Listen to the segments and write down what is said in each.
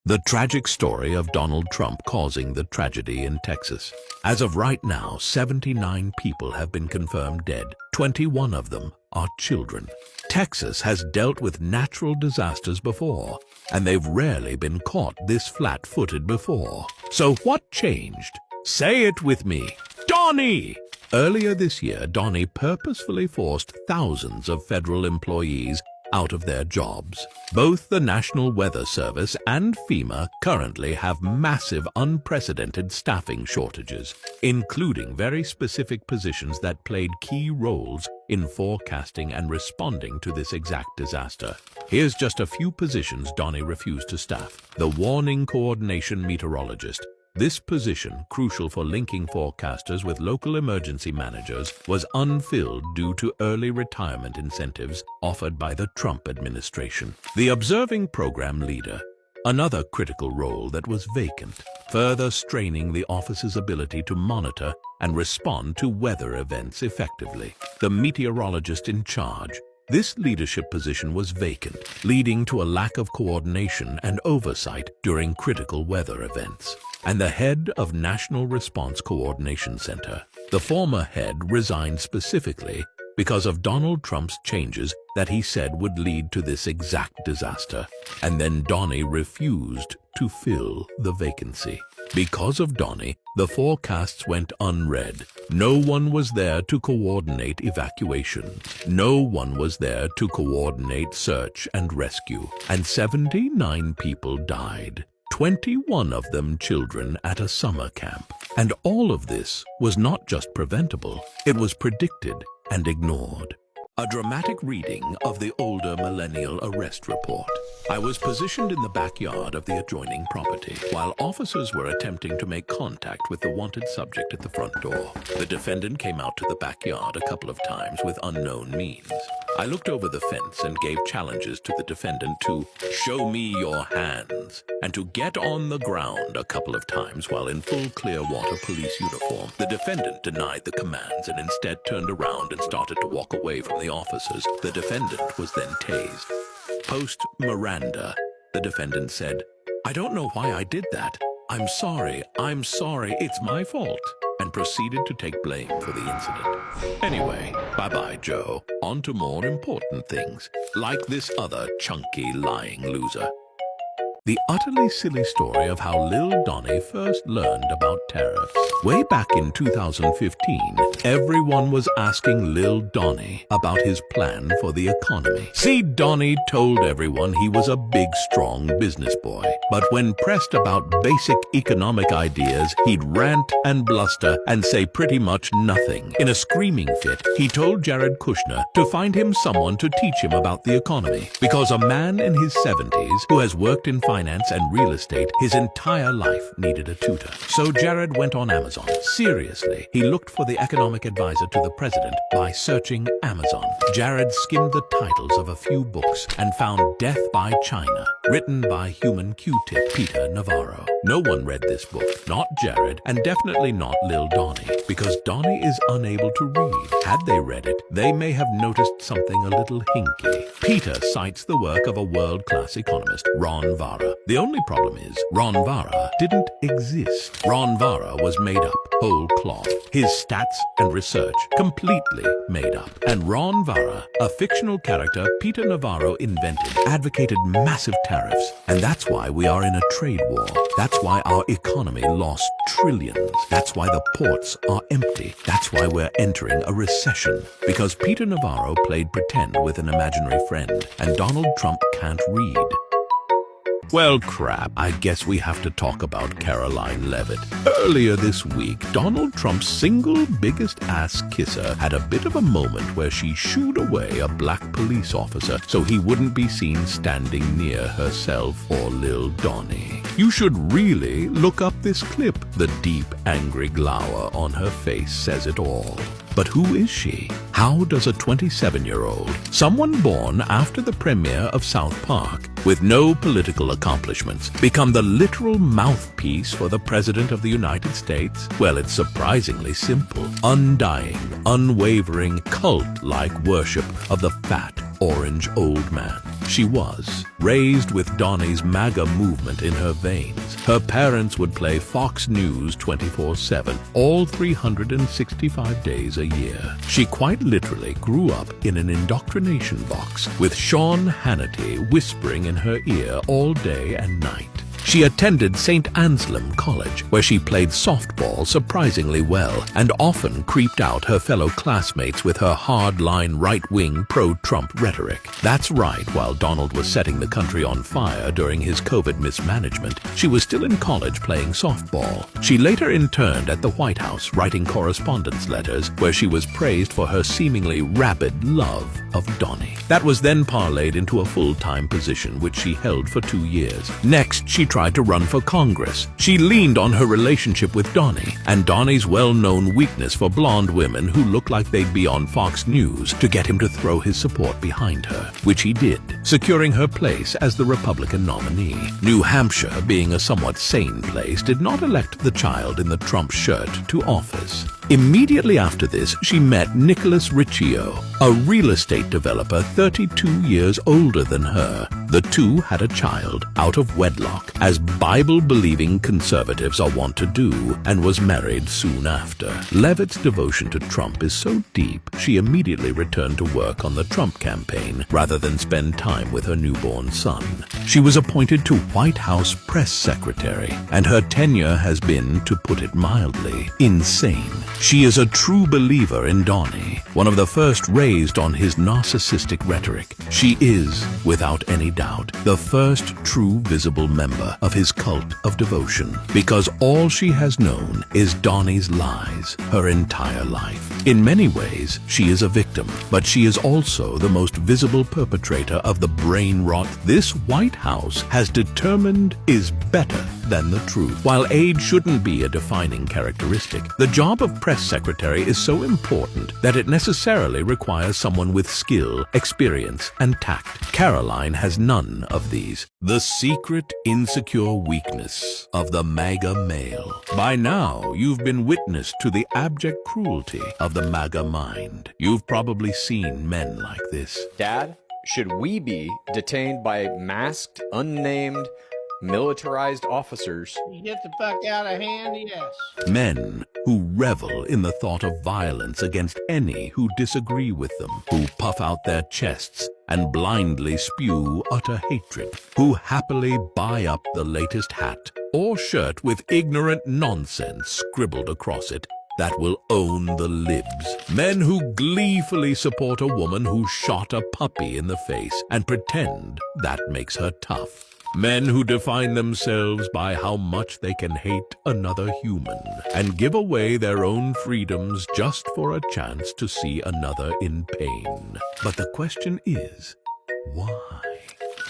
The tragic story of Donald Trump causing the tragedy in Texas. As of right now, 79 people have been confirmed dead. 21 of them are children. Texas has dealt with natural disasters before, and they've rarely been caught this flat-footed before. So what changed? Say it with me. Donnie! Earlier this year, Donnie purposefully forced thousands of federal employees out of their jobs. Both the National Weather Service and FEMA currently have massive, unprecedented staffing shortages, including very specific positions that played key roles in forecasting and responding to this exact disaster. Here's just a few positions Donnie refused to staff. The Warning Coordination Meteorologist. This position, crucial for linking forecasters with local emergency managers, was unfilled due to early retirement incentives offered by the Trump administration. The Observing Program Leader, another critical role that was vacant, further straining the office's ability to monitor and respond to weather events effectively. The Meteorologist in Charge. This leadership position was vacant, leading to a lack of coordination and oversight during critical weather events. And the head of National Response Coordination Center. The former head resigned specifically because of Donald Trump's changes that he said would lead to this exact disaster. And then Donnie refused to fill the vacancy. Because of Donnie, the forecasts went unread. No one was there to coordinate evacuation. No one was there to coordinate search and rescue. And 79 people died. 21 of them children at a summer camp. And all of this was not just preventable, it was predicted and ignored. A dramatic reading of the older millennial arrest report. I was positioned in the backyard of the adjoining property while officers were attempting to make contact with the wanted subject at the front door. The defendant came out to the backyard a couple of times with unknown means. I looked over the fence and gave challenges to the defendant to show me your hands and to get on the ground a couple of times while in full Clearwater police uniform. The defendant denied the commands and instead turned around and started to walk away from the officers. The defendant was then tased. Post Miranda, the defendant said, "I don't know why I did that. I'm sorry, it's my fault," and proceeded to take blame for the incident. Anyway, bye-bye, Joe. On to more important things, like this other chunky lying loser. The utterly silly story of how Lil Donnie first learned about tariffs. Way back in 2015, everyone was asking Lil Donnie about his plan for the economy. See, Donnie told everyone he was a big, strong business boy. But when pressed about basic economic ideas, he'd rant and bluster and say pretty much nothing. In a screaming fit, he told Jared Kushner to find him someone to teach him about the economy. Because a man in his 70s who has worked in finance and real estate his entire life needed a tutor. So Jared went on Amazon. Seriously, he looked for the economic advisor to the president by searching Amazon. Jared skimmed the titles of a few books and found Death by China, written by human Q-tip Peter Navarro. No one read this book, not Jared, and definitely not Lil Donnie, because Donnie is unable to read. Had they read it, they may have noticed something a little hinky. Peter cites the work of a world-class economist, Ron Vara. The only problem is, Ron Vara didn't exist. Ron Vara was made up, whole cloth. His stats and research completely made up. And Ron Vara, a fictional character Peter Navarro invented, advocated massive tariffs. And that's why we are in a trade war. That's why our economy lost trillions. That's why the ports are empty. That's why we're entering a recession. Because Peter Navarro played pretend with an imaginary friend, and Donald Trump can't read. Well, crap, I guess we have to talk about Caroline Leavitt. Earlier this week, Donald Trump's single biggest ass kisser had a bit of a moment where she shooed away a black police officer so he wouldn't be seen standing near herself or Lil Donnie. You should really look up this clip. The deep, angry glower on her face says it all. But who is she? How does a 27-year-old, someone born after the premiere of South Park, with no political accomplishments, become the literal mouthpiece for the President of the United States? Well, it's surprisingly simple. Undying, unwavering, cult-like worship of the fat, orange old man. She was raised with Donnie's MAGA movement in her veins. Her parents would play Fox News 24/7, all 365 days a year. She quite literally grew up in an indoctrination box with Sean Hannity whispering in her ear all day and night. She attended St. Anselm College, where she played softball surprisingly well and often creeped out her fellow classmates with her hard-line right-wing pro-Trump rhetoric. That's right, while Donald was setting the country on fire during his COVID mismanagement, she was still in college playing softball. She later interned at the White House, writing correspondence letters where she was praised for her seemingly rabid love of Donnie. That was then parlayed into a full-time position, which she held for 2 years. Next, she tried to run for Congress. She leaned on her relationship with Donnie and Donnie's well-known weakness for blonde women who looked like they'd be on Fox News to get him to throw his support behind her, which he did, securing her place as the Republican nominee. New Hampshire, being a somewhat sane place, did not elect the child in the Trump shirt to office. Immediately after this, she met Nicholas Riccio, a real estate developer 32 years older than her. The two had a child out of wedlock, as Bible-believing conservatives are wont to do, and was married soon after. Levitt's devotion to Trump is so deep, she immediately returned to work on the Trump campaign rather than spend time with her newborn son. She was appointed to White House press secretary, and her tenure has been, to put it mildly, insane. She is a true believer in Donnie, one of the first raised on his narcissistic rhetoric. She is, without any doubt, the first true visible member of his cult of devotion, because all she has known is Donnie's lies her entire life. In many ways, she is a victim, but she is also the most visible perpetrator of the brain rot this White House has determined is better than the truth. While age shouldn't be a defining characteristic, the job of press secretary is so important that it necessarily requires someone with skill, experience, and tact. Caroline has none of these. The secret insecure weakness of the MAGA male. By now, you've been witness to the abject cruelty of the MAGA mind. You've probably seen men like this. Dad, should we be detained by masked, unnamed, militarized officers? You get the fuck out of hand, yes. Men who revel in the thought of violence against any who disagree with them, who puff out their chests and blindly spew utter hatred, who happily buy up the latest hat or shirt with ignorant nonsense scribbled across it that will own the libs. Men who gleefully support a woman who shot a puppy in the face and pretend that makes her tough. Men who define themselves by how much they can hate another human and give away their own freedoms just for a chance to see another in pain. But the question is, why?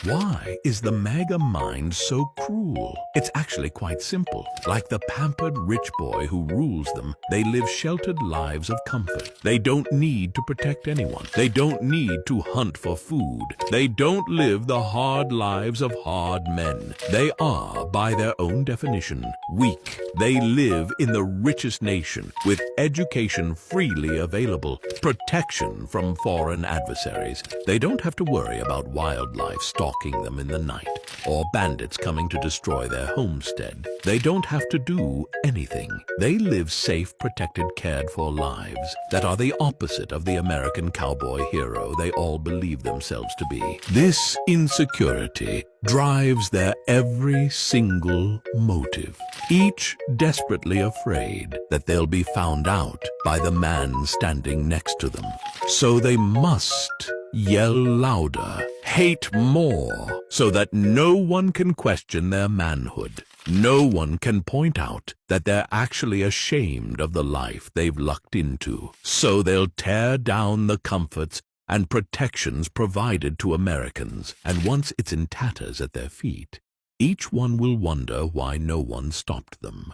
Why is the MAGA mind so cruel? It's actually quite simple. Like the pampered rich boy who rules them, they live sheltered lives of comfort. They don't need to protect anyone. They don't need to hunt for food. They don't live the hard lives of hard men. They are, by their own definition, weak. They live in the richest nation, with education freely available, protection from foreign adversaries. They don't have to worry about wildlife stalking them in the night, or bandits coming to destroy their homestead. They don't have to do anything. They live safe, protected, cared-for lives that are the opposite of the American cowboy hero they all believe themselves to be. This insecurity drives their every single motive, each desperately afraid that they'll be found out by the man standing next to them. So they must yell louder, hate more, so that no one can question their manhood. No one can point out that they're actually ashamed of the life they've lucked into. So they'll tear down the comforts and protections provided to Americans, and once it's in tatters at their feet, each one will wonder why no one stopped them.